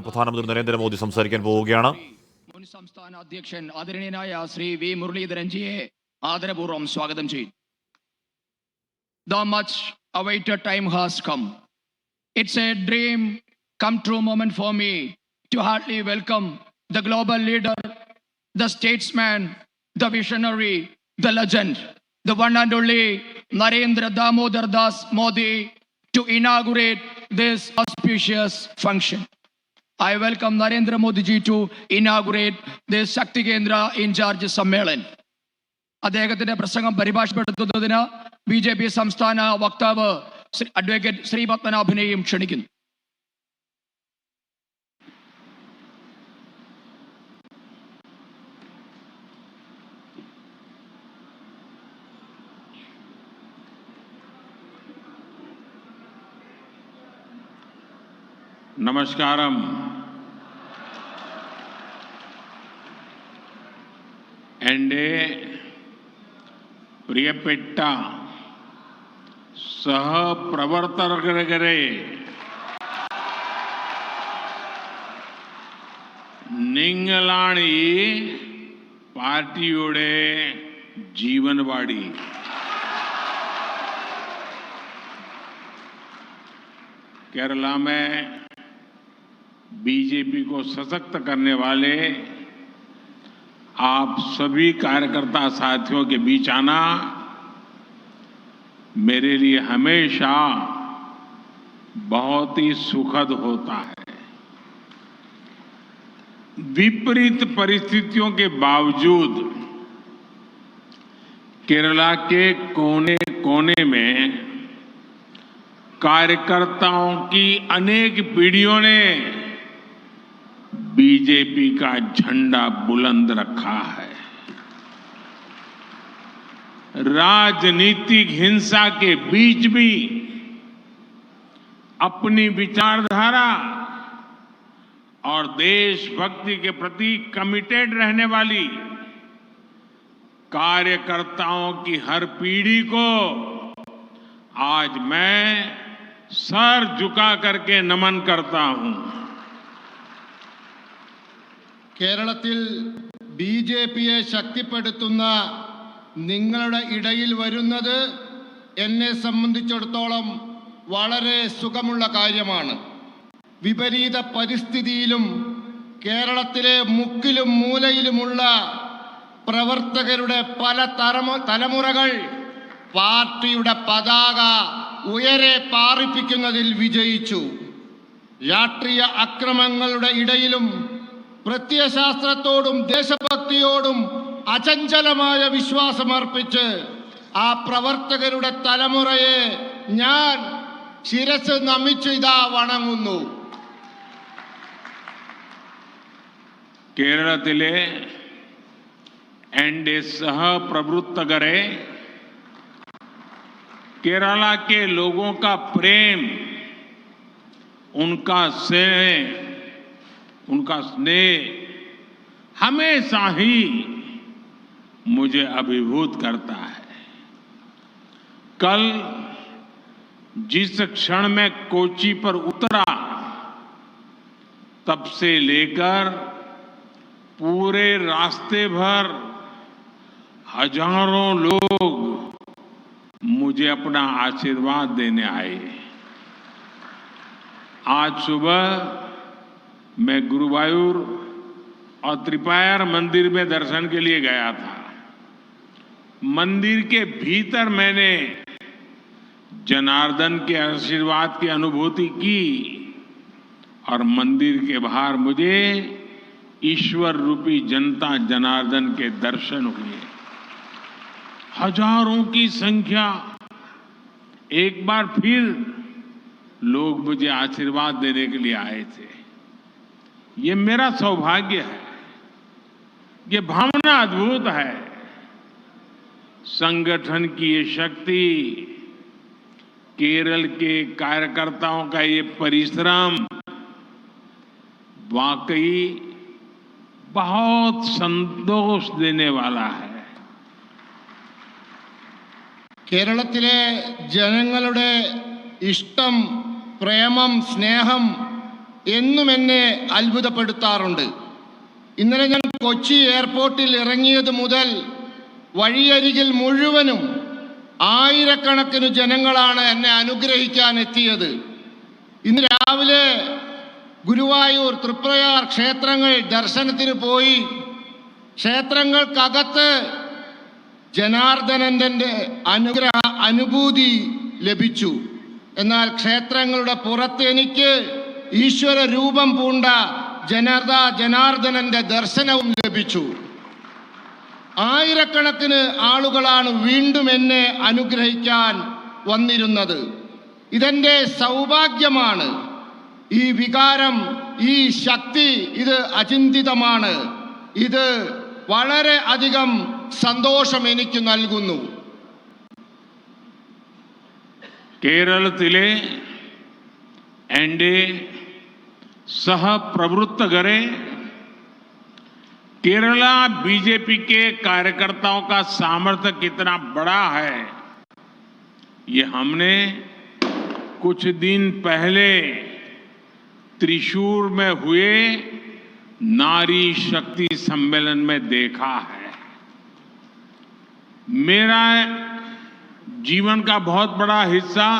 പ്രധാനമന്ത്രി നരേന്ദ്രമോദി സംസാരിക്കാൻ പോവുകയാണ്. മുൻ സംസ്ഥാന അധ്യക്ഷൻ ആദരണീയനായ ശ്രീ വി മുരളീധരൻജിയെ ആദരപൂർവ്വം സ്വാഗതം ചെയ്യും. The much awaited time has come. It's a dream come true moment for me to heartily welcome the global leader, the statesman, the visionary, the legend, the one and only Narendra Damodar Das Modi to inaugurate this auspicious function. I welcome Narendra Modi ji to inaugurate this Shakti Kendra in charge Sammelan. അദ്ദേഹത്തിന്റെ പ്രസംഗം പരിഭാഷപ്പെടുത്തുന്നതിന് BJP സംസ്ഥാന വക്താവ് advocate Shri പത്മനാഭനെയും ക്ഷണിക്കുന്നു. നമസ്കാരം. എൻ്റെ പ്രിയപ്പെട്ട സഹപ്രവർത്തകരെ, നിങ്ങളാണ് ഈ പാർട്ടിയുടെ ജീവനവാടി. केरला में बीजेपी को सशक्त करने वाले आप सभी कार्यकर्ता साथियों के बीच आना मेरे लिए हमेशा बहुत ही सुखद होता है. विपरीत परिस्थितियों के बावजूद केरला के कोने कोने में कार्यकर्ताओं की अनेक पीढ़ियों ने बीजेपी का झंडा बुलंद रखा है. राजनीतिक हिंसा के बीच भी अपनी विचारधारा और देशभक्ति के प्रति कमिटेड रहने वाली कार्यकर्ताओं की हर पीढ़ी को आज मैं सर झुका करके नमन करता हूं. കേരളത്തിൽ BJPയെ ശക്തിപ്പെടുത്തുന്ന നിങ്ങളുടെ ഇടയിൽ വരുന്നത് എന്നെ സംബന്ധിച്ചിടത്തോളം വളരെ സുഖമുള്ള കാര്യമാണ്. വിപരീത പരിസ്ഥിതിയിലും കേരളത്തിലെ മുക്കിലും മൂലയിലുമുള്ള പ്രവർത്തകരുടെ പല തലമുറകൾ പാർട്ടിയുടെ പതാക ഉയരെ പാറിപ്പിക്കുന്നതിൽ വിജയിച്ചു. രാഷ്ട്രീയ അക്രമങ്ങളുടെ ഇടയിലും പ്രത്യയശാസ്ത്രത്തോടും ദേശഭക്തിയോടും അചഞ്ചലമായ വിശ്വാസമർപ്പിച്ച് ആ പ്രവർത്തകരുടെ തലമുറയെ ഞാൻ ശിരസ് നമിച്ച് ഇതാ വണങ്ങുന്നു. കേരളത്തിലെ എൻ്റെ സഹപ്രവർത്തകരെ, केरला के लोगों का प्रेम, उनका स्नेह हमेशा ही मुझे अभिभूत करता है. कल जिस क्षण में कोच्चि पर उतरा तब से लेकर पूरे रास्ते भर हजारों लोग मुझे अपना आशीर्वाद देने आए. आज सुबह मैं गुरुवायूर और त्रिपायर मंदिर में दर्शन के लिए गया था. मंदिर के भीतर मैंने जनार्दन के आशीर्वाद की अनुभूति की और मंदिर के बाहर मुझे ईश्वर रूपी जनता जनार्दन के दर्शन हुए. हजारों की संख्या एक बार फिर लोग मुझे आशीर्वाद देने के लिए आए थे. ये मेरा सौभाग्य है. ये भावना अद्भुत है. संगठन की ये शक्ति, केरल के कार्यकर्ताओं का ये परिश्रम वाकई बहुत संतोष देने वाला है. കേരളത്തിലെ ജനങ്ങളുടെ ഇഷ്ടം, പ്രേമം, സ്നേഹം എന്നും എന്നെ അത്ഭുതപ്പെടുത്താറുണ്ട്. ഇന്നലെ ഞാൻ കൊച്ചി എയർപോർട്ടിൽ ഇറങ്ങിയത് മുതൽ വഴിയരികിൽ മുഴുവനും ആയിരക്കണക്കിന് ജനങ്ങളാണ് എന്നെ അനുഗ്രഹിക്കാൻ എത്തിയത്. ഇന്ന് രാവിലെ ഗുരുവായൂർ, തൃപ്രയാർ ക്ഷേത്രങ്ങൾ ദർശനത്തിന് പോയി. ക്ഷേത്രങ്ങൾക്കകത്ത് ജനാർദ്ദനന്റെ അനുഭൂതി ലഭിച്ചു. എന്നാൽ ക്ഷേത്രങ്ങളുടെ പുറത്ത് എനിക്ക് ഈശ്വര രൂപം പൂണ്ട ജനാർദ്ദനന്റെ ദർശനവും ലഭിച്ചു. ആയിരക്കണക്കിന് ആളുകളാണ് വീണ്ടും എന്നെ അനുഗ്രഹിക്കാൻ വന്നിരുന്നത്. ഇതെന്റെ സൗഭാഗ്യമാണ്. ഈ വികാരം, ഈ ശക്തി, ഇത് അചിന്തിതമാണ്. ഇത് വളരെ അധികം സന്തോഷം എനിക്ക് നൽകുന്നു. കേരളത്തിലെ എൻ്റെ सहप्रवृत्तगरे केरला बीजेपी के कार्यकर्ताओं का सामर्थ्य कितना बड़ा है, ये हमने कुछ दिन पहले त्रिशूर में हुए नारी शक्ति सम्मेलन में देखा है। मेरा जीवन का बहुत बड़ा हिस्सा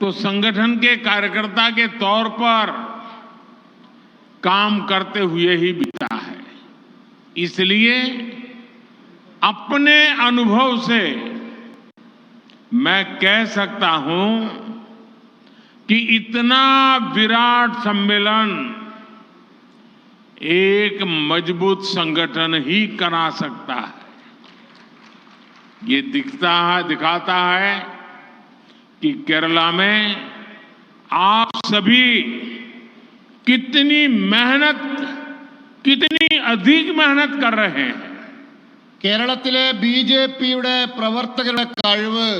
तो संगठन के कार्यकर्ता के तौर पर काम करते हुए ही बीता है। इसलिए अपने अनुभव से मैं कह सकता हूं कि इतना विराट सम्मेलन एक मजबूत संगठन ही करा सकता है। ये दिखाता है कि केरला में आप सभी कितनी अधिक मेहनत कर रहे हैं। കേരളത്തിലെ ബിജെപിയുടെ പ്രവർത്തകരുടെ കഴിവ്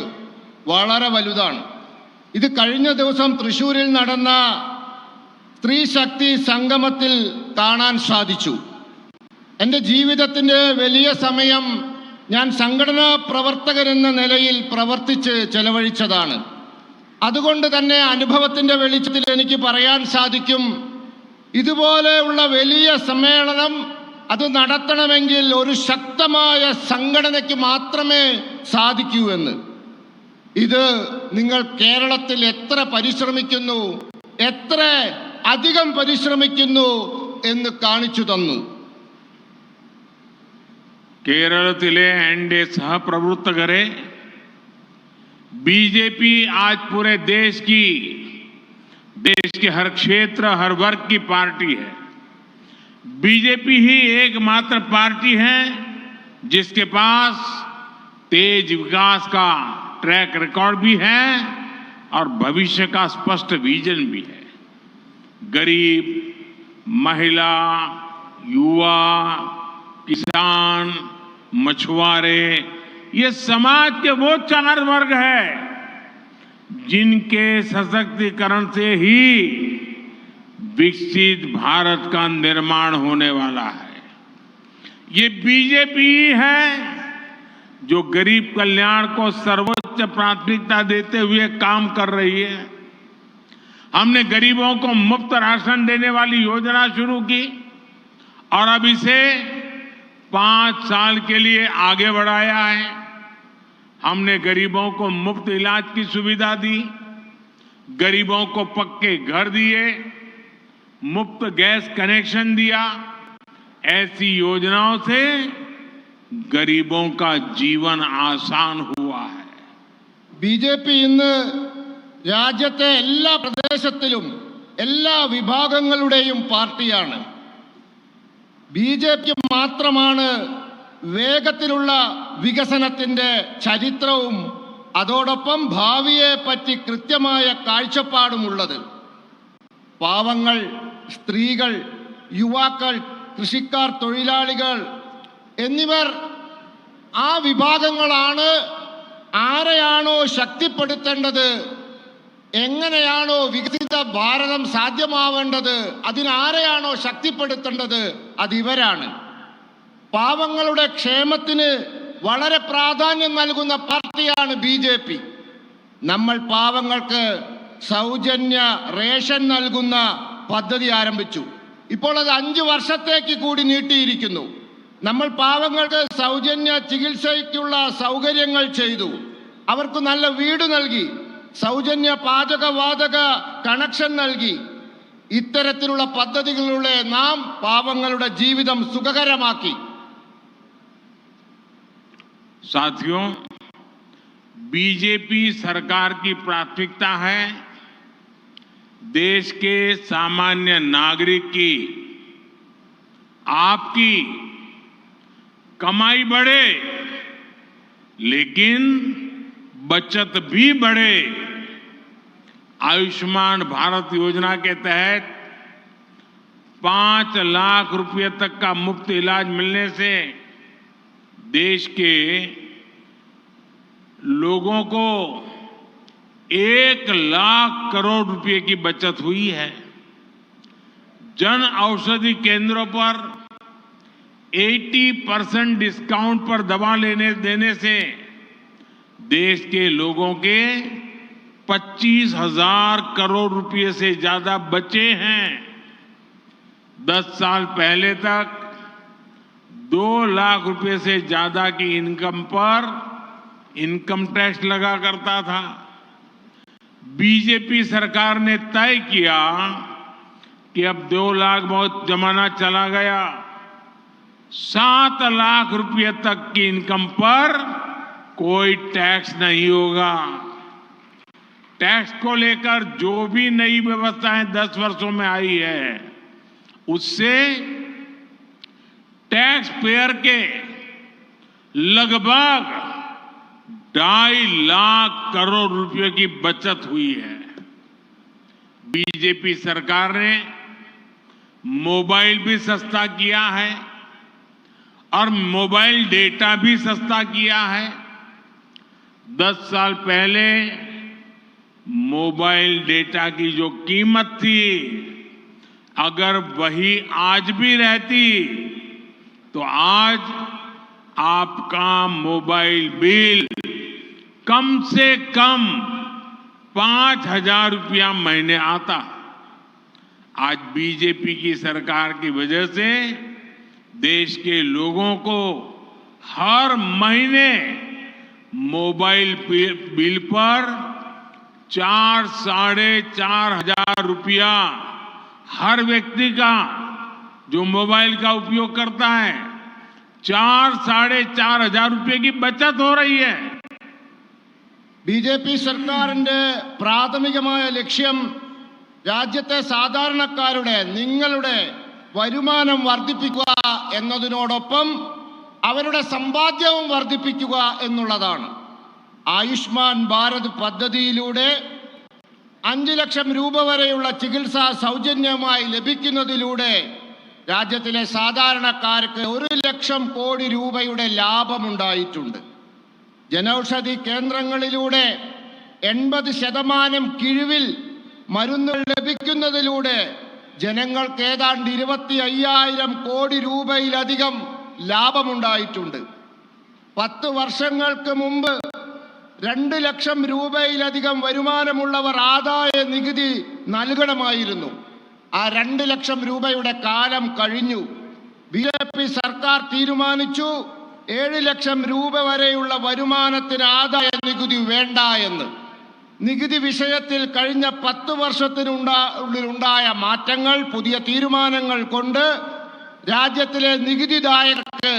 വളരെ വലുതാണ്. ഇത് കഴിഞ്ഞ ദിവസം തൃശ്ശൂരിൽ നടന്ന സ്ത്രീ ശക്തി സംഗമത്തിൽ കാണാൻ സാധിച്ചു. എൻ്റെ ജീവിതത്തിൻ്റെ വലിയ സമയം ഞാൻ സംഘടനാ പ്രവർത്തകരെന്ന നിലയിൽ പ്രവർത്തിച്ച് ചെലവഴിച്ചതാണ്. അതുകൊണ്ട് തന്നെ അനുഭവത്തിൻ്റെ വെളിച്ചത്തിൽ എനിക്ക് പറയാൻ സാധിക്കും, ഇതുപോലെയുള്ള വലിയ സമ്മേളനം അത് നടത്തണമെങ്കിൽ ഒരു ശക്തമായ സംഘടനയ്ക്ക് മാത്രമേ സാധിക്കൂ എന്ന്. ഇത് നിങ്ങൾ കേരളത്തിൽ എത്ര പരിശ്രമിക്കുന്നു, എത്ര അധികം പരിശ്രമിക്കുന്നു എന്ന് കാണിച്ചു തന്നു. കേരളത്തിലെ എൻ്റെ സഹപ്രവർത്തകരെ बीजेपी आज पूरे देश के हर क्षेत्र, हर वर्ग की पार्टी है। बीजेपी ही एकमात्र पार्टी है जिसके पास तेज विकास का ट्रैक रिकॉर्ड भी है और भविष्य का स्पष्ट विजन भी है। गरीब, महिला, युवा, किसान, मछुआरे, ये समाज के वो चार वर्ग है जिनके सशक्तिकरण से ही विकसित भारत का निर्माण होने वाला है। ये बीजेपी है जो गरीब कल्याण को सर्वोच्च प्राथमिकता देते हुए काम कर रही है। हमने गरीबों को मुफ्त राशन देने वाली योजना शुरू की और अब इसे 5 साल के लिए आगे बढ़ाया है। हमने गरीबों को मुफ्त इलाज की सुविधा दी, गरीबों को पक्के घर दिए, मुफ्त गैस कनेक्शन दिया। ऐसी योजनाओं से गरीबों का जीवन आसान हुआ है। बीजेपी ഇന്ന് രാജ്യത്തെ എല്ലാ പ്രദേശത്തിലും എല്ലാ വിഭാഗങ്ങളുടെയും പാർട്ടിയാണ്. ബിജെപി മാത്രമാണ് വേഗത്തിലുള്ള വികസനത്തിന്റെ ചരിത്രവും അതോടൊപ്പം ഭാവിയെ പറ്റി കൃത്യമായ കാഴ്ചപ്പാടുമുള്ളത്. പാവങ്ങൾ, സ്ത്രീകൾ, യുവാക്കൾ, കൃഷിക്കാർ, തൊഴിലാളികൾ എന്നിവർ ആ വിഭാഗങ്ങളാണ്. ആരെയാണോ ശക്തിപ്പെടുത്തേണ്ടത്, എങ്ങനെയാണോ വികസിത ഭാരതം സാധ്യമാവേണ്ടത്, അതിനാരെയാണോ ശക്തിപ്പെടുത്തേണ്ടത്, അതിവരാണ്. പാവങ്ങളുടെ ക്ഷേമത്തിന് വളരെ പ്രാധാന്യം നൽകുന്ന പാർട്ടിയാണ് ബിജെപി. നമ്മൾ പാവങ്ങൾക്ക് സൗജന്യ റേഷൻ നൽകുന്ന പദ്ധതി ആരംഭിച്ചു. ഇപ്പോൾ അത് 5 വർഷത്തേക്ക് കൂടി നീട്ടിയിരിക്കുന്നു. നമ്മൾ പാവങ്ങൾക്ക് സൗജന്യ ചികിത്സയ്ക്കുള്ള സൗകര്യങ്ങൾ ചെയ്തു. അവർക്ക് നല്ല വീട് നൽകി, സൗജന്യ പാചകവാതക കണക്ഷൻ നൽകി. ഇത്തരത്തിലുള്ള പദ്ധതികളിലൂടെ നാം പാവങ്ങളുടെ ജീവിതം സുഖകരമാക്കി. साथियों, बीजेपी सरकार की प्राथमिकता है देश के सामान्य नागरिक की, आपकी कमाई बढ़े लेकिन बचत भी बढ़े। आयुष्मान भारत योजना के तहत 5 लाख रुपए तक का मुफ्त इलाज मिलने से देश के लोगों को 1 लाख करोड़ रुपए की बचत हुई है। जन औषधि केंद्रों पर 80% डिस्काउंट पर दवा देने से देश के लोगों के 25,000 करोड़ रुपए से ज्यादा बचे हैं। 10 साल पहले तक 2 लाख रुपए से ज्यादा की इनकम पर इनकम टैक्स लगा करता था। बीजेपी सरकार ने तय किया कि अब 2 लाख बहुत जमाना चला गया, 7 लाख रुपए तक की इनकम पर कोई टैक्स नहीं होगा। टैक्स को लेकर जो भी नई व्यवस्थाएं 10 वर्षों में आई है उससे टैक्स पेयर के लगभग 2.5 लाख करोड़ रुपए की बचत हुई है। बीजेपी सरकार ने मोबाइल भी सस्ता किया है और मोबाइल डेटा भी सस्ता किया है। 10 साल पहले मोबाइल डेटा की जो कीमत थी, अगर वही आज भी रहती तो आज आपका मोबाइल बिल कम से कम 5,000 रुपया महीने आता। आज बीजेपी की सरकार की वजह से देश के लोगों को हर महीने मोबाइल बिल पर 4,500 रुपया हर व्यक्ति का जो मोबाइल का उपयोग करता है 4,500 रुपये की बचत हो रही है। ബി.ജെ.പി. സർക്കാരിന്റെ പ്രാഥമികമായ ലക്ഷ്യം രാജ്യത്തെ സാധാരണക്കാരുടെ, നിങ്ങളുടെ വരുമാനം വർദ്ധിപ്പിക്കുക എന്നതിനോടൊപ്പം അവരുടെ സമ്പാദ്യവും വർദ്ധിപ്പിക്കുക എന്നുള്ളതാണ്. ആയുഷ്മാൻ ഭാരത് പദ്ധതിയിലൂടെ 5 ലക്ഷം രൂപ വരെയുള്ള ചികിത്സ സൗജന്യമായി ലഭിക്കുന്നതിലൂടെ രാജ്യത്തിലെ സാധാരണക്കാർക്ക് 1 ലക്ഷം കോടി രൂപയുടെ ലാഭമുണ്ടായിട്ടുണ്ട്. ജനൌഷധി കേന്ദ്രങ്ങളിലൂടെ 80% കിഴിവിൽ മരുന്നുകൾ ലഭിക്കുന്നതിലൂടെ ജനങ്ങൾക്ക് ഏതാണ്ട് 25,000 കോടി രൂപയിലധികം ലാഭമുണ്ടായിട്ടുണ്ട്. 10 വർഷങ്ങൾക്ക് മുമ്പ് 2 ലക്ഷം രൂപയിലധികം വരുമാനമുള്ളവർ ആദായ നികുതി നൽകണമായിരുന്നു. ആ 2 ലക്ഷം രൂപയുടെ കാലം കഴിഞ്ഞു. ബി.ജെ.പി. സർക്കാർ തീരുമാനിച്ചു 7 ലക്ഷം രൂപ വരെയുള്ള വരുമാനത്തിന് ആദായ നികുതി വേണ്ട എന്ന്. നികുതി വിഷയത്തിൽ കഴിഞ്ഞ 10 വർഷത്തിനുള്ളിലുണ്ടായ മാറ്റങ്ങൾ, പുതിയ തീരുമാനങ്ങൾ കൊണ്ട് രാജ്യത്തിലെ നികുതിദായകർക്ക്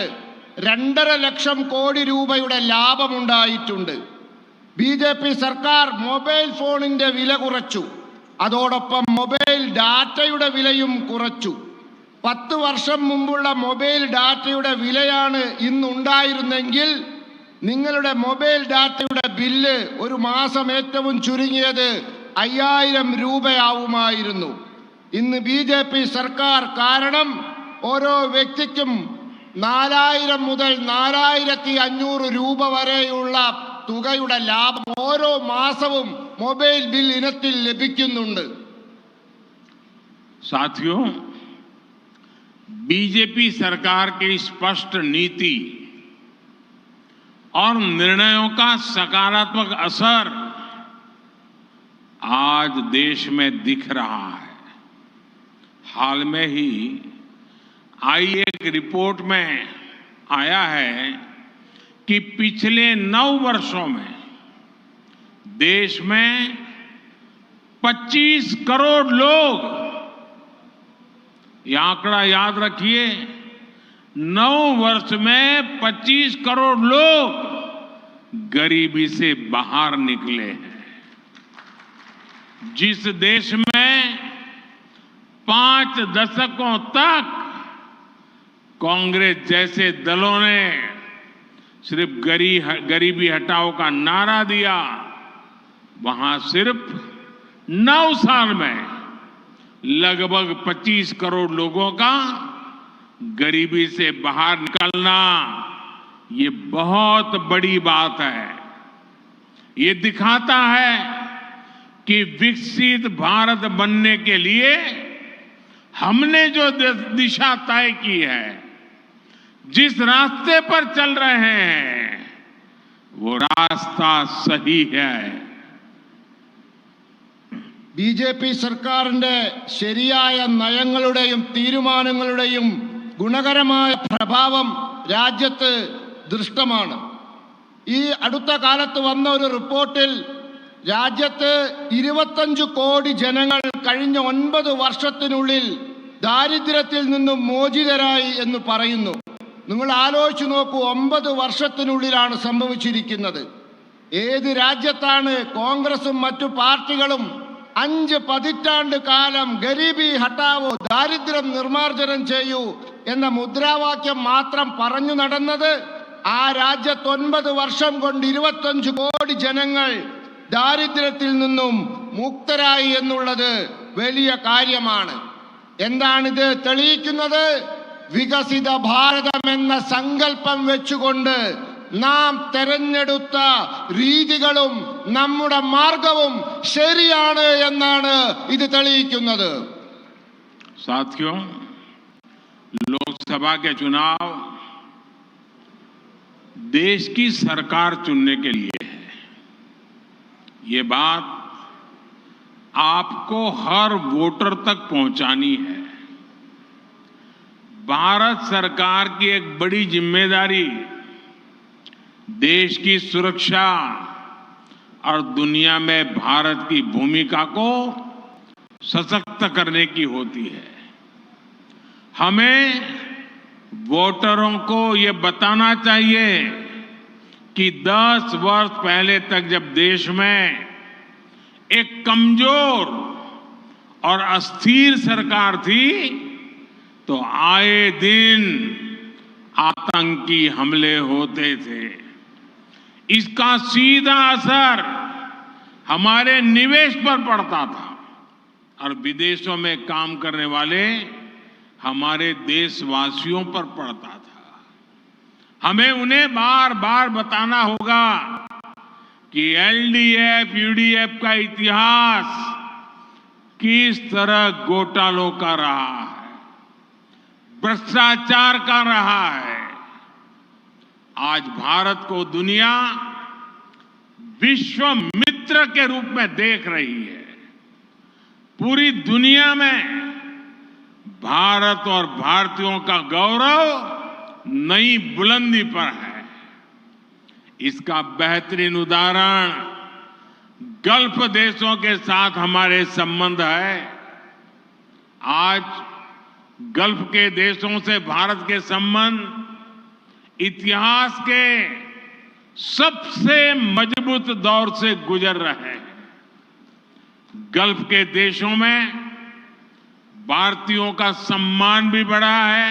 2.5 ലക്ഷം കോടി രൂപയുടെ ലാഭമുണ്ടായിട്ടുണ്ട്. ബി.ജെ.പി. സർക്കാർ മൊബൈൽ ഫോണിന്റെ വില കുറച്ചു. അതോടൊപ്പം മൊബൈൽ ഡാറ്റയുടെ വിലയും കുറച്ചു. 10 വർഷം മുമ്പുള്ള മൊബൈൽ ഡാറ്റയുടെ വിലയാണ് ഇന്നുണ്ടായിരുന്നെങ്കിൽ നിങ്ങളുടെ മൊബൈൽ ഡാറ്റയുടെ ബില്ല് ഒരു മാസം ഏറ്റവും ചുരുങ്ങിയത് 5,000 രൂപയാവുമായിരുന്നു. ഇന്ന് ബി.ജെ.പി. സർക്കാർ കാരണം ഓരോ വ്യക്തിക്കും 4,000 മുതൽ 4,500 രൂപ വരെയുള്ള തുകയുടെ ലാഭം ഓരോ മാസവും മൊബൈൽ ബിൽ ഇനത്തിൽ ലഭിക്കുന്നുണ്ട്. साथियों, बीजेपी सरकार की स्पष्ट नीति और निर्णयों का सकारात्मक असर आज देश में दिख रहा है। हाल में ही आई एक रिपोर्ट में आया है कि पिछले 9 वर्षों में देश में 25 करोड़ लोग, ये आंकड़ा याद रखिए, 9 वर्ष में 25 करोड़ लोग गरीबी से बाहर निकले हैं। जिस देश में 5 दशकों तक कांग्रेस जैसे दलों ने सिर्फ गरीबी हटाओ का नारा दिया, वहां सिर्फ 9 साल में लगभग 25 करोड़ लोगों का गरीबी से बाहर निकलना, ये बहुत बड़ी बात है। ये दिखाता है कि विकसित भारत बनने के लिए हमने जो दिशा तय की है, जिस रास्ते पर चल रहे हैं, वो रास्ता सही है। BJP സർക്കാരിന്റെ ശരിയായ നയങ്ങളുടെയും തീരുമാനങ്ങളുടെയും ഗുണകരമായ പ്രഭാവം രാജ്യത്ത് ദൃഷ്ടമാണ്. ഈ അടുത്ത കാലത്ത് വന്ന ഒരു റിപ്പോർട്ടിൽ രാജ്യത്ത് 25 കോടി ജനങ്ങൾ കഴിഞ്ഞ 9 വർഷത്തിനുള്ളിൽ ദാരിദ്ര്യത്തിൽ നിന്നും മോചിതരായി എന്ന് പറയുന്നു. നിങ്ങൾ ആലോചിച്ചു നോക്കൂ, 9 വർഷത്തിനുള്ളിലാണ് സംഭവിച്ചിരിക്കുന്നത്. ഏത് രാജ്യത്താണ് കോൺഗ്രസും മറ്റു പാർട്ടികളും 5 പതിറ്റാണ്ട് കാലം ഗരീബി ഹട്ടാവോ, ദാരിദ്ര്യം നിർമ്മാർജ്ജനം ചെയ്യൂ എന്ന മുദ്രാവാക്യം മാത്രം പറഞ്ഞു നടന്നത്? ആ രാജ്യത്ത് 9 വർഷം കൊണ്ട് 25 കോടി ജനങ്ങൾ ദാരിദ്ര്യത്തിൽ നിന്നും മുക്തരായി എന്നുള്ളത് വലിയ കാര്യമാണ്. എന്താണിത് തെളിയിക്കുന്നത്? വികസിത ഭാരതം എന്ന സങ്കല്പം വെച്ചുകൊണ്ട് നാം തെരഞ്ഞെടുത്ത രീതികളും നമ്മുടെ മാർഗവും ശരിയാണ് എന്നാണ് ഇത് തെളിയിക്കുന്നത്. साथियों, लोकसभा के चुनाव देश की सरकार चुनने के लिए है। ये बात आपको हर वोटर तक पहुंचानी है। भारत सरकार की एक बड़ी जिम्मेदारी देश की सुरक्षा और दुनिया में भारत की भूमिका को सशक्त करने की होती है। हमें वोटरों को ये बताना चाहिए कि 10 वर्ष पहले तक जब देश में एक कमजोर और अस्थिर सरकार थी, तो आए दिन आतंकी हमले होते थे। इसका सीधा असर हमारे निवेश पर पड़ता था और विदेशों में काम करने वाले हमारे देशवासियों पर पड़ता था। हमें उन्हें बार बार बताना होगा कि एलडीएफ, यूडीएफ का इतिहास किस तरह घोटालों का रहा है, भ्रष्टाचार का रहा है। आज भारत को दुनिया विश्व मित्र के रूप में देख रही है। पूरी दुनिया में भारत और भारतीयों का गौरव नई बुलंदी पर है। इसका बेहतरीन उदाहरण गल्फ देशों के साथ हमारे संबंध है। आज गल्फ के देशों से भारत के संबंध इतिहास के सबसे मजबूत दौर से गुजर रहे हैं। गल्फ के देशों में भारतीयों का सम्मान भी बढ़ा है,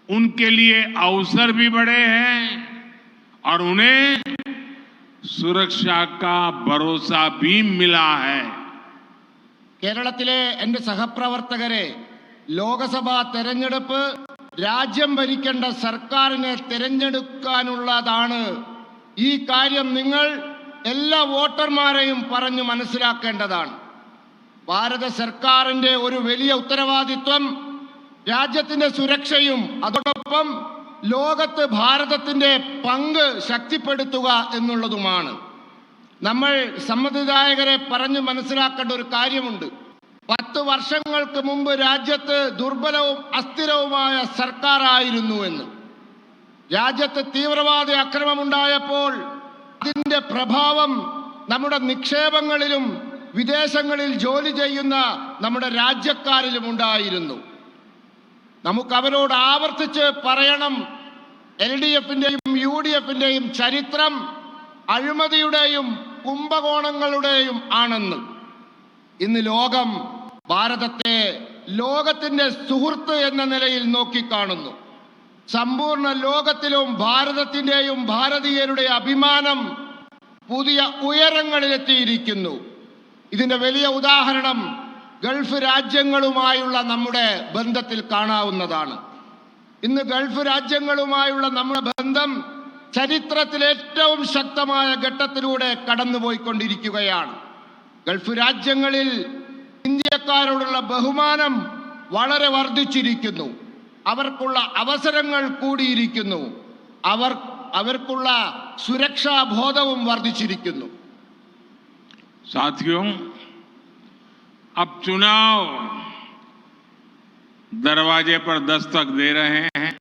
उनके लिए अवसर भी बढ़े हैं और उन्हें सुरक्षा का भरोसा भी मिला है। കേരളത്തിലെ എൻ്റെ സഹപ്രവർത്തകരെ, ലോകസഭാ തെരഞ്ഞെടുപ്പ് രാജ്യം ഭരിക്കേണ്ട സർക്കാരിനെ തിരഞ്ഞെടുക്കാനുള്ളതാണ്. ഈ കാര്യം നിങ്ങൾ എല്ലാ വോട്ടർമാരെയും പറഞ്ഞു മനസ്സിലാക്കേണ്ടതാണ്. ഭാരത സർക്കാരിന്റെ ഒരു വലിയ ഉത്തരവാദിത്വം രാജ്യത്തിന്റെ സുരക്ഷയും അതോടൊപ്പം ലോകത്ത് ഭാരതത്തിന്റെ പങ്ക് ശക്തിപ്പെടുത്തുക എന്നുള്ളതുമാണ്. നമ്മൾ സമ്മതിദായകരെ പറഞ്ഞു മനസ്സിലാക്കേണ്ട ഒരു കാര്യമുണ്ട്. 10 വർഷങ്ങൾക്ക് മുമ്പ് രാജ്യത്ത് ദുർബലവും അസ്ഥിരവുമായ സർക്കാരായിരുന്നു എന്ന്. രാജ്യത്ത് തീവ്രവാദി ആക്രമണമുണ്ടായപ്പോൾ അതിൻ്റെ പ്രഭാവം നമ്മുടെ നിക്ഷേപങ്ങളിലും വിദേശങ്ങളിൽ ജോലി ചെയ്യുന്ന നമ്മുടെ രാജ്യക്കാരിലും ഉണ്ടായിരുന്നു. നമുക്ക് അവരോട് ആവർത്തിച്ച് പറയണം, LDFിൻ്റെയും UDFിൻ്റെയും ചരിത്രം അഴിമതിയുടെയും കുംഭകോണങ്ങളുടെയും ആണെന്ന്. ഇന്ന് ലോകം ഭാരതത്തെ ലോകത്തിൻ്റെ സുഹൃത്ത് എന്ന നിലയിൽ നോക്കിക്കാണുന്നു. സമ്പൂർണ്ണ ലോകത്തിലും ഭാരതത്തിൻ്റെയും ഭാരതീയരുടെ അഭിമാനം പുതിയ ഉയരങ്ങളിലെത്തിയിരിക്കുന്നു. ഇതിൻ്റെ വലിയ ഉദാഹരണം ഗൾഫ് രാജ്യങ്ങളുമായുള്ള നമ്മുടെ ബന്ധത്തിൽ കാണാവുന്നതാണ്. ഇന്ന് ഗൾഫ് രാജ്യങ്ങളുമായുള്ള നമ്മുടെ ബന്ധം ചരിത്രത്തിൽ ഏറ്റവും ശക്തമായ ഘട്ടത്തിലൂടെ കടന്നുപോയിക്കൊണ്ടിരിക്കുകയാണ്. ഗൾഫ് രാജ്യങ്ങളിൽ ഇന്ത്യക്കാരോടുള്ള ബഹുമാനം വളരെ വർദ്ധിച്ചിരിക്കുന്നു. അവർക്കുള്ള അവസരങ്ങൾ കൂടിയിരിക്കുന്നു. അവർക്കുള്ള സുരക്ഷാ ബോധവും വർദ്ധിച്ചിരിക്കുന്നു. साथियों, अब चुनाव दरवाजे पर दस्तक दे रहे हैं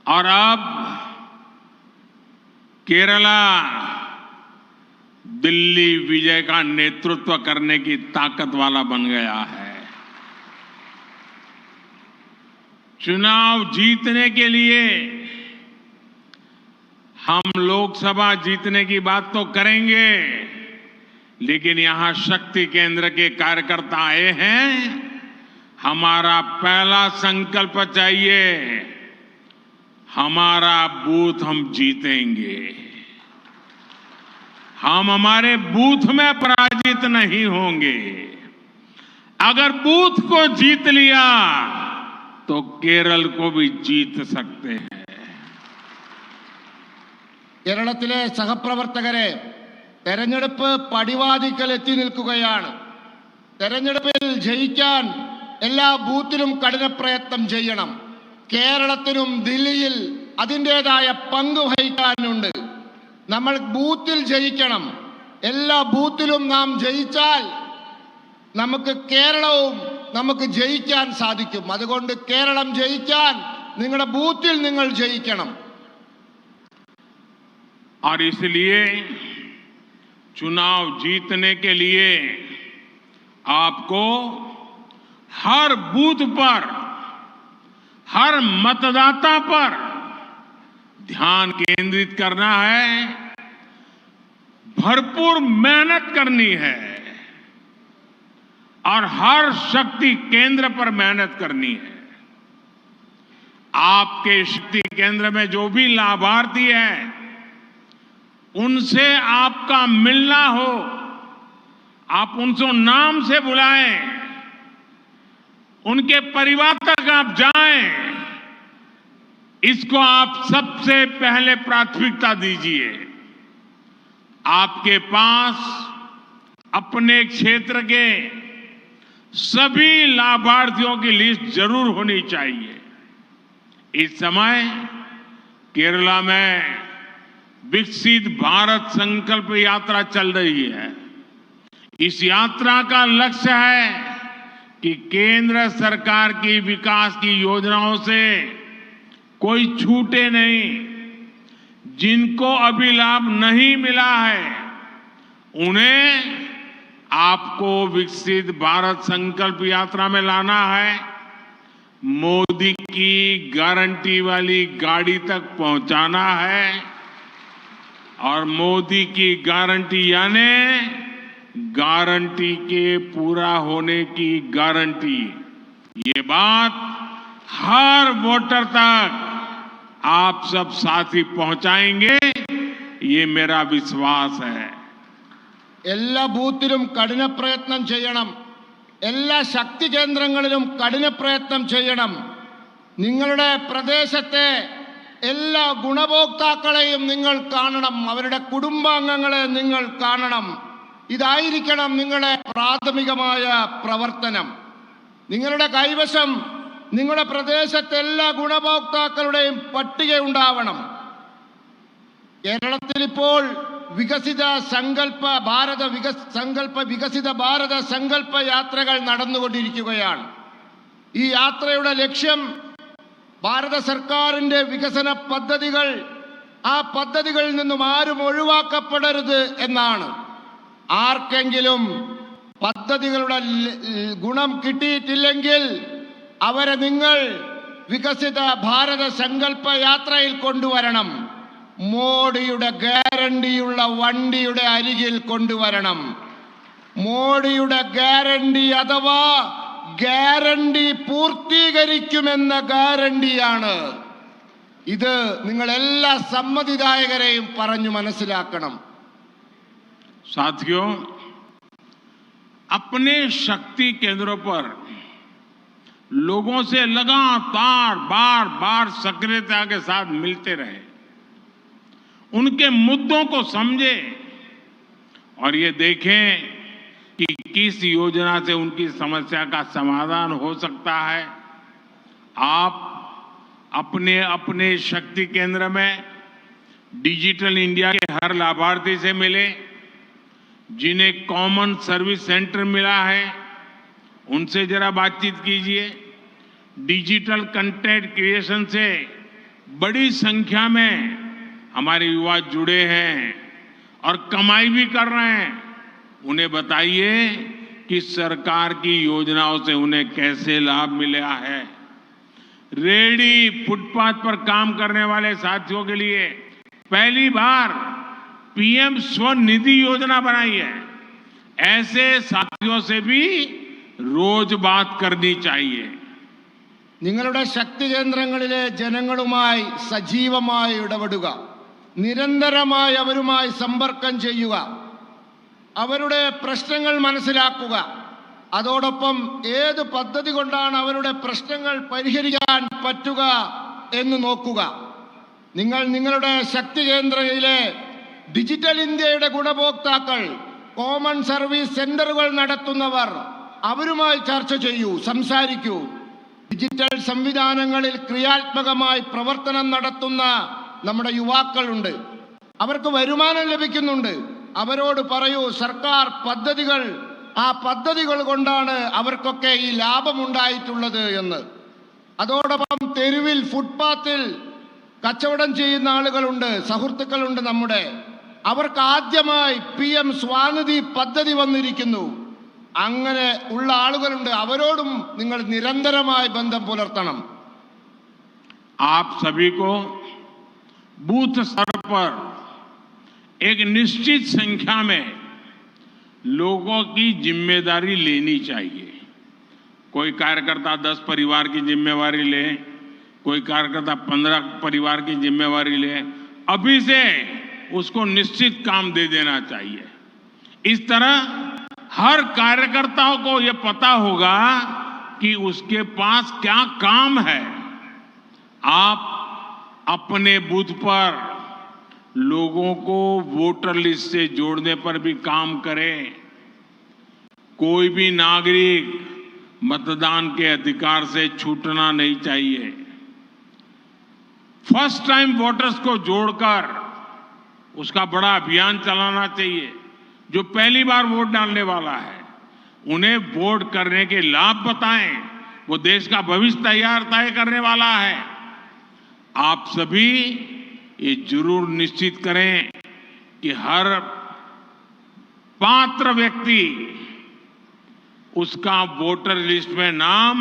और अब केरला दिल्ली विजय का नेतृत्व करने की ताकत वाला बन गया है। चुनाव जीतने के लिए हम लोकसभा जीतने की बात तो करेंगे, लेकिन यहां शक्ति केंद्र के कार्यकर्ता आए हैं। हमारा पहला संकल्प चाहिए, हमारा बूथ हम जीतेंगे। हम हमारे बूथ में पराजित नहीं होंगे। अगर बूथ को जीत लिया तो केरल को भी जीत सकते हैं। കേരളത്തിലെ സഹപ്രവർത്തകരെ, തെരഞ്ഞെടുപ്പ് പടിവാതിക്കൽ എത്തി നിൽക്കുകയാണ്. തെരഞ്ഞെടുപ്പിൽ ജയിക്കാൻ എല്ലാ ബൂത്തിലും കഠിന പ്രയത്നം ചെയ്യണം. കേരളത്തിനും ദില്ലിയിൽ അതിൻ്റെതായ പങ്ക് വഹിക്കാനുണ്ട്. നമ്മൾ ബൂത്തിൽ ജയിക്കണം. എല്ലാ ബൂത്തിലും നാം ജയിച്ചാൽ നമുക്ക് കേരളവും നമുക്ക് ജയിക്കാൻ സാധിക്കും. അതുകൊണ്ട് കേരളം ജയിക്കാൻ നിങ്ങളുടെ ബൂത്തിൽ നിങ്ങൾ ജയിക്കണം. और इसलिए चुनाव जीतने के लिए आपको हर बूथ पर, हर मतदाता पर ध्यान केंद्रित करना है, भरपूर मेहनत करनी है और हर शक्ति केंद्र पर मेहनत करनी है। आपके शक्ति केंद्र में जो भी लाभार्थी है, उनसे आपका मिलना हो, आप उनको नाम से बुलाएं, उनके परिवार तक आप जाएं, इसको आप सबसे पहले प्राथमिकता दीजिए। आपके पास अपने क्षेत्र के सभी लाभार्थियों की लिस्ट जरूर होनी चाहिए। इस समय केरला में विकसित भारत संकल्प यात्रा चल रही है। इस यात्रा का लक्ष्य है कि केंद्र सरकार की विकास की योजनाओं से कोई छूटे नहीं। जिनको अभी लाभ नहीं मिला है, उन्हें आपको विकसित भारत संकल्प यात्रा में लाना है। मोदी की गारंटी वाली गाड़ी तक पहुंचाना है। और मोदी की गारंटी यानी गारंटी के पूरा होने की गारंटी। ये बात हर वोटर तक आप सब साथी पहुंचाएंगे, ये मेरा विश्वास है। എല്ലാ ബൂത്തിലും കഠിന പ്രയത്നം ചെയ്യണം. എല്ലാ ശക്തി കേന്ദ്രങ്ങളിലും കഠിന പ്രയത്നം ചെയ്യണം. നിങ്ങളുടെ പ്രദേശത്തെ എല്ലാ ഗുണഭോക്താക്കളെയും നിങ്ങൾ കാണണം. അവരുടെ കുടുംബാംഗങ്ങളെ നിങ്ങൾ കാണണം. ഇതായിരിക്കണം നിങ്ങളുടെ പ്രാഥമികമായ പ്രവർത്തനം. നിങ്ങളുടെ കൈവശം നിങ്ങളുടെ പ്രദേശത്തെ എല്ലാ ഗുണഭോക്താക്കളുടെയും പട്ടിക ഉണ്ടാവണം. കേരളത്തിൽ ഇപ്പോൾ വികസിത സങ്കല്പ ഭാരത സങ്കല്പ യാത്രകൾ നടന്നുകൊണ്ടിരിക്കുകയാണ്. ഈ യാത്രയുടെ ലക്ഷ്യം ഭാരത സർക്കാരിൻ്റെ വികസന പദ്ധതികൾ, ആ പദ്ധതികളിൽ നിന്നും ആരും ഒഴിവാക്കപ്പെടരുത് എന്നാണ്. ആർക്കെങ്കിലും പദ്ധതികളുടെ ഗുണം കിട്ടിയിട്ടില്ലെങ്കിൽ അവരെ നിങ്ങൾ വികസിത ഭാരത സങ്കല്പ യാത്രയിൽ കൊണ്ടുവരണം. മോഡിയുടെ ഗ്യാരണ്ടിയുള്ള വണ്ടിയുടെ അരികിൽ കൊണ്ടുവരണം. മോഡിയുടെ ഗ്യാരണ്ടി അഥവാ ഗ്യാരണ്ടി പൂർത്തീകരിക്കുമെന്ന ഗ്യാരണ്ടിയാണ് ഇത്. നിങ്ങൾ എല്ലാ സമ്മതിദായകരെയും പറഞ്ഞു മനസ്സിലാക്കണം. साथियों, अपने शक्ति केंद्रों पर लोगों से लगातार बार बार सक्रियता के साथ मिलते रहे, उनके मुद्दों को समझे और ये देखें कि किस योजना से उनकी समस्या का समाधान हो सकता है. आप अपने अपने शक्ति केंद्र में डिजिटल इंडिया के हर लाभार्थी से मिले, जिन्हें कॉमन सर्विस सेंटर मिला है उनसे जरा बातचीत कीजिए. डिजिटल कंटेंट क्रिएशन से बड़ी संख्या में हमारे युवा जुड़े हैं और कमाई भी कर रहे हैं. उन्हें बताइए कि सरकार की योजनाओं से उन्हें कैसे लाभ मिला है. रेहड़ी फुटपाथ पर काम करने वाले साथियों के लिए पहली बार पीएम स्वनिधि योजना बनाई है. ऐसे साथियों से भी रोज बात करनी चाहिए. നിങ്ങളുടെ ശക്തി കേന്ദ്രങ്ങളിലെ ജനങ്ങളുമായി സജീവമായി ഇടപെടുക, നിരന്തരമായി അവരുമായി സമ്പർക്കം ചെയ്യുക, അവരുടെ പ്രശ്നങ്ങൾ മനസ്സിലാക്കുക. അതോടൊപ്പം ഏത് പദ്ധതി കൊണ്ടാണ് അവരുടെ പ്രശ്നങ്ങൾ പരിഹരിക്കാൻ പറ്റുക എന്ന് നോക്കുക. നിങ്ങൾ നിങ്ങളുടെ ശക്തി കേന്ദ്രയിലെ ഡിജിറ്റൽ ഇന്ത്യയുടെ ഗുണഭോക്താക്കൾ, കോമൺ സർവീസ് സെന്ററുകൾ നടത്തുന്നവർ, അവരുമായി ചർച്ച ചെയ്യൂ, സംസാരിക്കൂ. ഡിജിറ്റൽ സംവിധാനങ്ങളിൽ ക്രിയാത്മകമായി പ്രവർത്തനം നടത്തുന്ന നമ്മുടെ യുവാക്കളുണ്ട്, അവർക്ക് വരുമാനം ലഭിക്കുന്നുണ്ട്. അവരോട് പറയൂ, സർക്കാർ പദ്ധതികൾ, ആ പദ്ധതികൾ കൊണ്ടാണ് അവർക്കൊക്കെ ഈ ലാഭമുണ്ടായിട്ടുള്ളത് എന്ന്. അതോടൊപ്പം തെരുവിൽ ഫുട്പാത്തിൽ കച്ചവടം ചെയ്യുന്ന ആളുകളുണ്ട്, സുഹൃത്തുക്കളുണ്ട് നമ്മുടെ. അവർക്ക് ആദ്യമായി PM സ്വാനിധി പദ്ധതി വന്നിരിക്കുന്നു. അങ്ങനെ ഉള്ള ആളുകളുണ്ട്, അവരോടും നിങ്ങൾ നിരന്തരമായി ബന്ധം പുലർത്തണം. आप सभी को बूथ स्तर पर एक निश्चित संख्या में लोगों की जिम्मेदारी लेनी चाहिए. कोई कार्यकर्ता 10 परिवार की जिम्मेवारी ले, कोई कार्यकर्ता 15 परिवार की जिम्मेवारी ले. अभी से उसको निश्चित काम दे देना चाहिए. इस तरह हर कार्यकर्ताओं को यह पता होगा कि उसके पास क्या काम है. आप अपने बूथ पर लोगों को वोटर लिस्ट से जोड़ने पर भी काम करें. कोई भी नागरिक मतदान के अधिकार से छूटना नहीं चाहिए. फर्स्ट टाइम वोटर्स को जोड़कर उसका बड़ा अभियान चलाना चाहिए. जो पहली बार वोट डालने वाला है उन्हें वोट करने के लाभ बताएं. वो देश का भविष्य तय करने वाला है. आप सभी ये जरूर निश्चित करें कि हर पात्र व्यक्ति उसका वोटर लिस्ट में नाम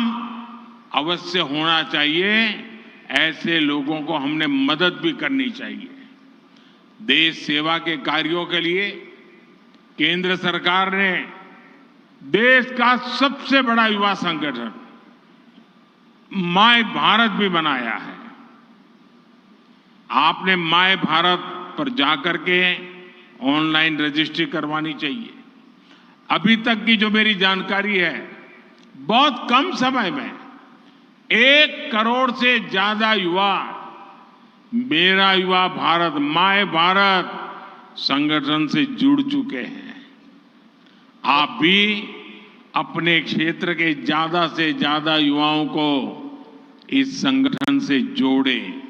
अवश्य होना चाहिए. ऐसे लोगों को हमने मदद भी करनी चाहिए. देश सेवा के कार्यों के लिए केंद्र सरकार ने देश का सबसे बड़ा युवा संगठन माय भारत भी बनाया है. आपने माय भारत पर जाकर के ऑनलाइन रजिस्ट्री करवानी चाहिए. अभी तक की जो मेरी जानकारी है, बहुत कम समय में 1 करोड़ से ज्यादा युवा मेरा युवा भारत, माय भारत संगठन से जुड़ चुके हैं. आप भी अपने क्षेत्र के ज्यादा से ज्यादा युवाओं को इस संगठन से जोड़ें.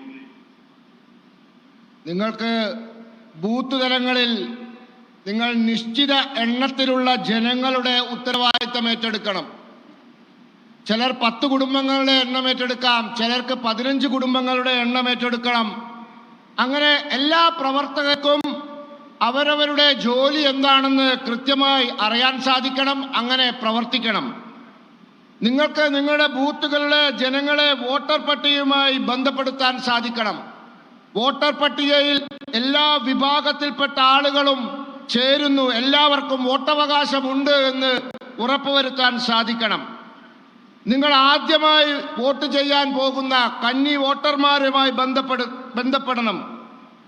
നിങ്ങൾക്ക് ബൂത്ത് തലങ്ങളിൽ നിങ്ങൾ നിശ്ചിത എണ്ണത്തിലുള്ള ജനങ്ങളുടെ ഉത്തരവാദിത്തം ഏറ്റെടുക്കണം. ചിലർ 10 കുടുംബങ്ങളുടെ എണ്ണം ഏറ്റെടുക്കാം, ചിലർക്ക് 15 കുടുംബങ്ങളുടെ എണ്ണം ഏറ്റെടുക്കണം. അങ്ങനെ എല്ലാ പ്രവർത്തകർക്കും അവരവരുടെ ജോലി എന്താണെന്ന് കൃത്യമായി അറിയാൻ സാധിക്കണം. അങ്ങനെ പ്രവർത്തിക്കണം. നിങ്ങൾക്ക് നിങ്ങളുടെ ബൂത്തുകളിലെ ജനങ്ങളെ വോട്ടർ പട്ടികയുമായി ബന്ധപ്പെടുത്താൻ സാധിക്കണം. വോട്ടർ പട്ടികയിൽ എല്ലാ വിഭാഗത്തിൽപ്പെട്ട ആളുകളും ചേരുന്നു, എല്ലാവർക്കും വോട്ടവകാശമുണ്ട് എന്ന് ഉറപ്പുവരുത്താൻ സാധിക്കണം. നിങ്ങൾ ആദ്യമായി വോട്ട് ചെയ്യാൻ പോകുന്ന കന്നി വോട്ടർമാരുമായി ബന്ധപ്പെടണം.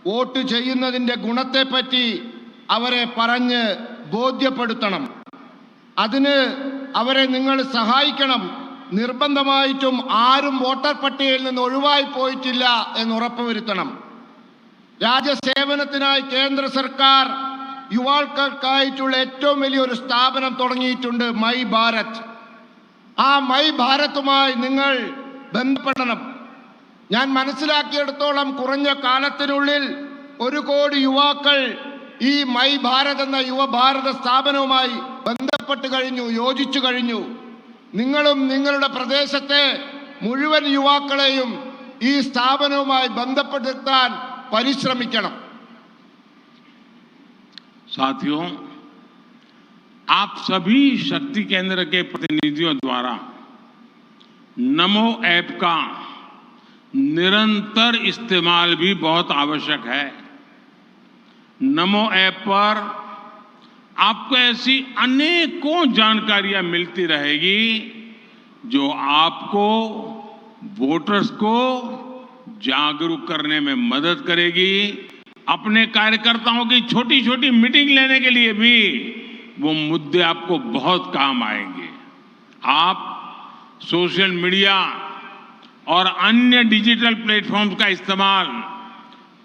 വോട്ട് ചെയ്യുന്നതിൻ്റെ ഗുണത്തെപ്പറ്റി അവരെ പറഞ്ഞ് ബോധ്യപ്പെടുത്തണം. അതിന് അവരെ നിങ്ങൾ സഹായിക്കണം. നിർബന്ധമായിട്ടും ആരും വോട്ടർ പട്ടികയിൽ നിന്ന് ഒഴിവായി പോയിട്ടില്ല എന്ന് ഉറപ്പുവരുത്തണം. രാജ്യസേവനത്തിനായി കേന്ദ്ര സർക്കാർ യുവാക്കൾക്കായിട്ടുള്ള ഏറ്റവും വലിയൊരു സ്ഥാപനം തുടങ്ങിയിട്ടുണ്ട്, മൈ ഭാരത്. ആ മൈ ഭാരതുമായി നിങ്ങൾ ബന്ധപ്പെടണം. ഞാൻ മനസ്സിലാക്കിയെടുത്തോളം കുറഞ്ഞ കാലത്തിനുള്ളിൽ 1 കോടി യുവാക്കൾ ഈ മൈ ഭാരത് എന്ന യുവഭാരത സ്ഥാപനവുമായി ബന്ധപ്പെട്ട് കഴിഞ്ഞു, യോജിച്ചു കഴിഞ്ഞു. നിങ്ങളും നിങ്ങളുടെ പ്രദേശത്തെ മുഴുവൻ യുവാക്കളെയും ഈ സ്ഥാപനവുമായി ബന്ധപ്പെടുത്താൻ പരിശ്രമിക്കണം. साथियों, आप सभी शक्ति केंद्र के प्रतिनिधियों द्वारा नमो ऐप का निरंतर इस्तेमाल भी बहुत आवश्यक है। नमो ऐप पर आपको ऐसी अनेकों जानकारियां मिलती रहेगी जो आपको, वोटर्स को जागरूक करने में मदद करेगी। अपने कार्यकर्ताओं की छोटी छोटी मीटिंग लेने के लिए भी वो मुद्दे आपको बहुत काम आएंगे। आप सोशल मीडिया और अन्य डिजिटल प्लेटफॉर्म्स का इस्तेमाल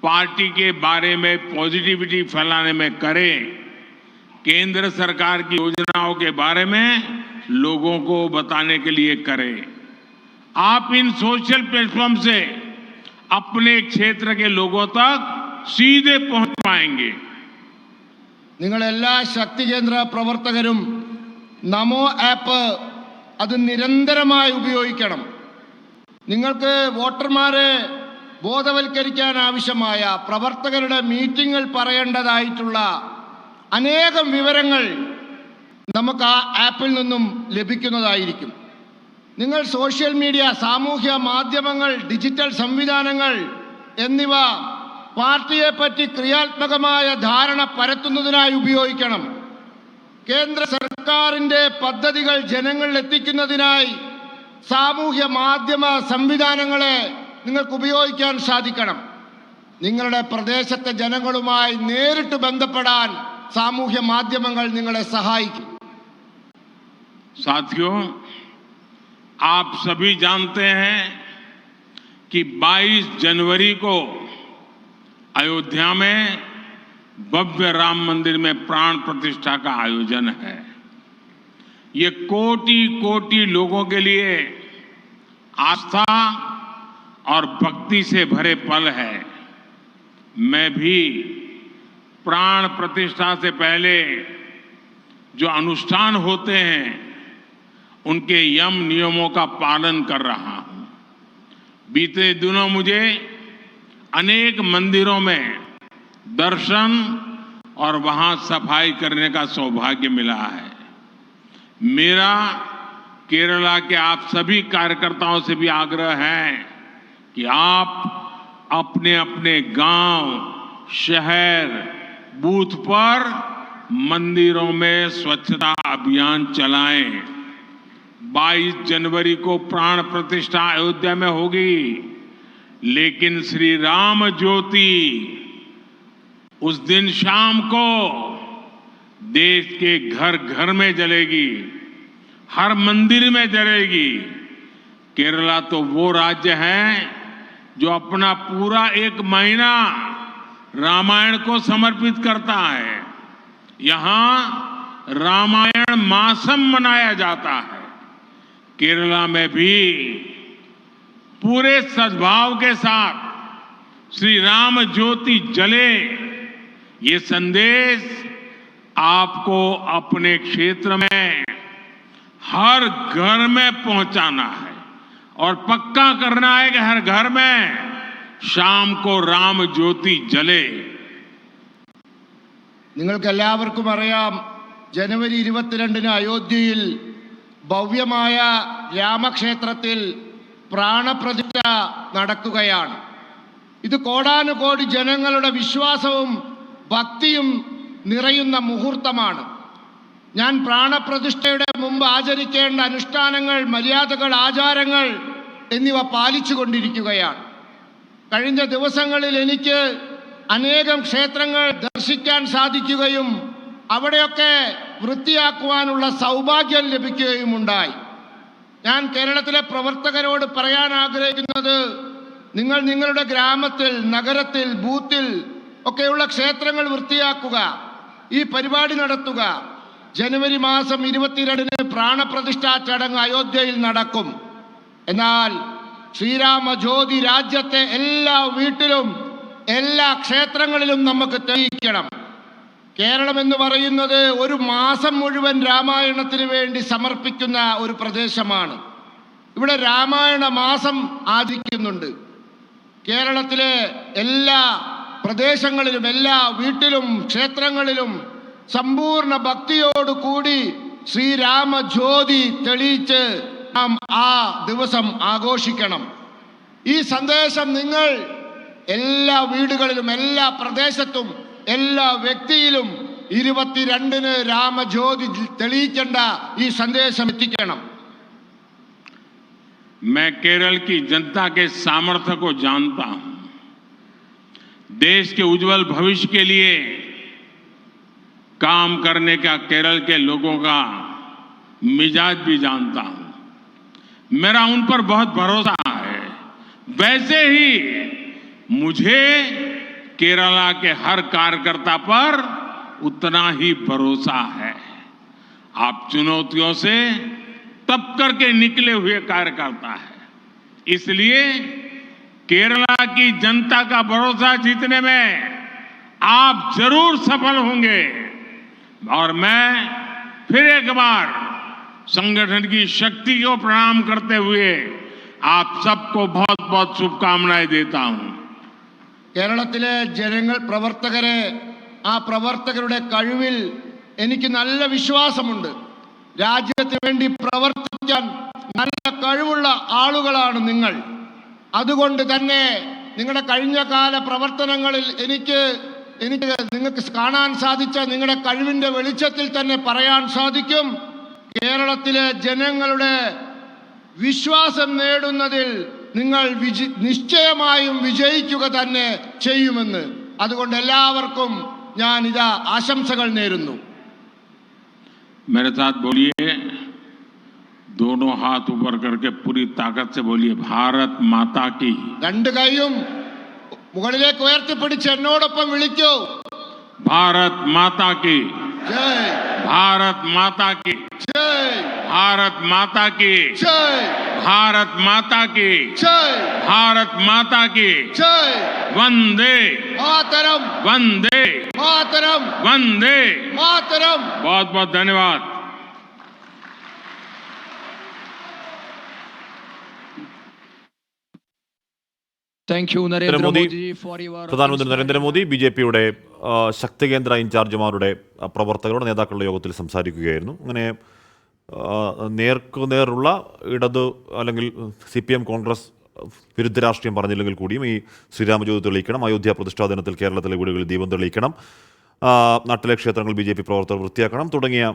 पार्टी के बारे में पॉजिटिविटी फैलाने में करें। केंद्र सरकार की योजनाओं के बारे में लोगों को बताने के लिए करें। आप इन सोशल प्लेटफॉर्म से अपने क्षेत्र के लोगों तक सीधे पहुंच पाएंगे। നിങ്ങളെല്ലാ ശക്തി കേന്ദ്ര പ്രവർത്തകരും നമോ ആപ്പ് അത് നിരന്തരമായി ഉപയോഗിക്കണം. നിങ്ങൾക്ക് വോട്ടർമാരെ ബോധവൽക്കരിക്കാൻ ആവശ്യമായ പ്രവർത്തകരുടെ മീറ്റിംഗിൽ പറയേണ്ടതായിട്ടുള്ള അനേകം വിവരങ്ങൾ നമുക്ക് ആ ആപ്പിൽ നിന്നും ലഭിക്കുന്നതായിരിക്കും. നിങ്ങൾ സോഷ്യൽ മീഡിയ, സാമൂഹ്യ മാധ്യമങ്ങൾ, ഡിജിറ്റൽ സംവിധാനങ്ങൾ എന്നിവ പാർട്ടിയെപ്പറ്റി ക്രിയാത്മകമായ ധാരണ പരത്തുന്നതിനായി ഉപയോഗിക്കണം. കേന്ദ്ര സർക്കാരിൻ്റെ പദ്ധതികൾ ജനങ്ങളിൽ എത്തിക്കുന്നതിനായി സാമൂഹ്യ മാധ്യമ സംവിധാനങ്ങളെ നിങ്ങൾക്ക് ഉപയോഗിക്കാൻ സാധിക്കണം. നിങ്ങളുടെ പ്രദേശത്തെ ജനങ്ങളുമായി നേരിട്ട് ബന്ധപ്പെടാൻ സാമൂഹ്യ മാധ്യമങ്ങൾ നിങ്ങളെ സഹായിക്കും. साथियों, आप सभी जानते हैं कि 22 जनवरी को अयोध्या में भव्य राम मंदिर में प्राण प्रतिष्ठा का आयोजन है। ये कोटि कोटि लोगों के लिए आस्था और भक्ति से भरे पल है। मैं भी प्राण प्रतिष्ठा से पहले जो अनुष्ठान होते हैं उनके यम नियमों का पालन कर रहा हूं। बीते दिनों मुझे अनेक मंदिरों में दर्शन और वहां सफाई करने का सौभाग्य मिला है। मेरा केरला के आप सभी कार्यकर्ताओं से भी आग्रह है कि आप अपने अपने गांव, शहर, बूथ पर मंदिरों में स्वच्छता अभियान चलाएं। 22 जनवरी को प्राण प्रतिष्ठा अयोध्या में होगी, लेकिन श्री राम ज्योति उस दिन शाम को देश के घर घर में जलेगी, हर मंदिर में जलेगी। केरला तो वो राज्य है जो अपना पूरा 1 महीना रामायण को समर्पित करता है। यहां रामायण मासम मनाया जाता है। केरला में भी पूरे सद्भाव के साथ श्री राम ज्योति जले ये संदेश आपको अपने क्षेत्र में हर घर में पहुंचाना है और पक्का करना है कि हर घर में शाम को राम ज्योति जले। നിങ്ങൾക്ക് എല്ലാവർക്കും അറിയാം, ജനുവരി 22-ന് അയോധ്യയിൽ ഭവ്യമായ രാമക്ഷേത്രത്തിൽ പ്രാണപ്രതിഷ്ഠ നടക്കുകയാണ്. ഇത് കോടാനുകോടി ജനങ്ങളുടെ വിശ്വാസവും ഭക്തിയും നിറയുന്ന മുഹൂർത്തമാണ്. ഞാൻ പ്രാണപ്രതിഷ്ഠയുടെ മുമ്പ് ആചരിക്കേണ്ട അനുഷ്ഠാനങ്ങൾ, മര്യാദകൾ, ആചാരങ്ങൾ എന്നിവ പാലിച്ചുകൊണ്ടിരിക്കുകയാണ്. കഴിഞ്ഞ ദിവസങ്ങളിൽ എനിക്ക് അനേകം ക്ഷേത്രങ്ങൾ ദർശിക്കാൻ സാധിക്കുകയും അവിടെയൊക്കെ വൃത്തിയാക്കുവാനുള്ള സൗഭാഗ്യം ലഭിക്കുകയും ഉണ്ടായി. ഞാൻ കേരളത്തിലെ പ്രവർത്തകരോട് പറയാൻ ആഗ്രഹിക്കുന്നത്, നിങ്ങൾ നിങ്ങളുടെ ഗ്രാമത്തിൽ, നഗരത്തിൽ, ബൂത്തിൽ ഒക്കെയുള്ള ക്ഷേത്രങ്ങൾ വൃത്തിയാക്കുക, ഈ പരിപാടി നടത്തുക. ജനുവരി മാസം 22-ന് പ്രാണപ്രതിഷ്ഠാ ചടങ്ങ് അയോധ്യയിൽ നടക്കും. എന്നാൽ ശ്രീരാമ ജ്യോതി രാജ്യത്തെ എല്ലാ വീട്ടിലും, എല്ലാ ക്ഷേത്രങ്ങളിലും നമുക്ക് തെളിയിക്കണം. കേരളം എന്ന് പറയുന്നത് ഒരു മാസം മുഴുവൻ രാമായണത്തിന് വേണ്ടി സമർപ്പിക്കുന്ന ഒരു പ്രദേശമാണ്. ഇവിടെ രാമായണ മാസം ആചരിക്കുന്നുണ്ട്. കേരളത്തിലെ എല്ലാ പ്രദേശങ്ങളിലും, എല്ലാ വീട്ടിലും, ക്ഷേത്രങ്ങളിലും സമ്പൂർണ്ണ ഭക്തിയോടുകൂടി ശ്രീരാമ ജ്യോതി തെളിയിച്ച് നാം ആ ദിവസം ആഘോഷിക്കണം. ഈ സന്ദേശം നിങ്ങൾ എല്ലാ വീടുകളിലും, എല്ലാ പ്രദേശത്തും, എല്ലാ വ്യക്തിയിലും 22-ന് രാമജ്യോതി തെളിയിക്കേണ്ട ഈ സന്ദേശം എത്തിക്കണം. मैं केरल की जनता के सामर्थ्य को जानता हूं, देश के उज्जवल भविष्य के लिए काम करने का केरल के लोगों का मिजाज भी जानता हूं. मेरा उन पर बहुत भरोसा है. वैसे ही मुझे केरला के हर कार्यकर्ता पर उतना ही भरोसा है. आप चुनौतियों से तप करके निकले हुए कार्यकर्ता है, इसलिए केरला की जनता का भरोसा जीतने में आप जरूर सफल होंगे. और मैं फिर एक बार संगठन की शक्ति को प्रणाम करते हुए आप सबको बहुत बहुत शुभकामनाएं देता हूं. കേരളത്തിലെ ജനങ്ങൾ, പ്രവർത്തകരെ, ആ പ്രവർത്തകരുടെ കഴിവിൽ എനിക്ക് നല്ല വിശ്വാസമുണ്ട്. രാജ്യത്തിന് വേണ്ടി പ്രവർത്തിക്കാൻ നല്ല കഴിവുള്ള ആളുകളാണ് നിങ്ങൾ. അതുകൊണ്ട് തന്നെ നിങ്ങളുടെ കഴിഞ്ഞ കാല പ്രവർത്തനങ്ങളിൽ എനിക്ക് നിങ്ങൾക്ക് കാണാൻ സാധിച്ച നിങ്ങളുടെ കഴിവിൻ്റെ വെളിച്ചത്തിൽ തന്നെ പറയാൻ സാധിക്കും, കേരളത്തിലെ ജനങ്ങളുടെ വിശ്വാസം നേടുന്നതിൽ നിങ്ങൾ നിശ്ചയമായും വിജയിക്കുക തന്നെ ചെയ്യുമെന്ന്. അതുകൊണ്ട് എല്ലാവർക്കും ഞാൻ ഇതാ ആശംസകൾ നേരുന്നു. मेरे साथ बोलिए, दोनों हाथ ऊपर करके पूरी ताकत से बोलिए, भारत माता की. രണ്ട് കൈയും മുകളിലേക്ക് ഉയർത്തിപ്പിടിച്ച് എന്നോടൊപ്പം വിളിക്കൂ, भारत माता की. ജയ്, भारत माता की. ജയ്, भारत माता की. ജയ്, भारत माता की. ജയ്, भारत माता की. ജയ്. वंदे മാതരം, वंदे മാതരം, वंदे. മാതരം. बहुत बहुत धन्यवाद. Thank you, Narendra Modi. Modi, for your പ്രധാനമന്ത്രി നരേന്ദ്രമോദി ബി.ജെ.പിയുടെ ശക്തി കേന്ദ്ര ഇൻചാർജുമാരുടെ പ്രവർത്തകരുടെ നേതാക്കളുടെ യോഗത്തിൽ സംസാരിക്കുകയായിരുന്നു. അങ്ങനെ നേർക്കുനേറുള്ള ഇടത് അല്ലെങ്കിൽ CPM കോൺഗ്രസ് വിരുദ്ധ രാഷ്ട്രീയം പറഞ്ഞില്ലെങ്കിൽ കൂടിയും ഈ ശ്രീരാമജ്യോതി തെളിയിക്കണം, അയോധ്യ പ്രതിഷ്ഠാ ദിനത്തിൽ കേരളത്തിലെ വീടുകളിൽ ദീപം തെളിയിക്കണം, നാട്ടിലെ ക്ഷേത്രങ്ങൾ BJP പ്രവർത്തകർ വൃത്തിയാക്കണം തുടങ്ങിയ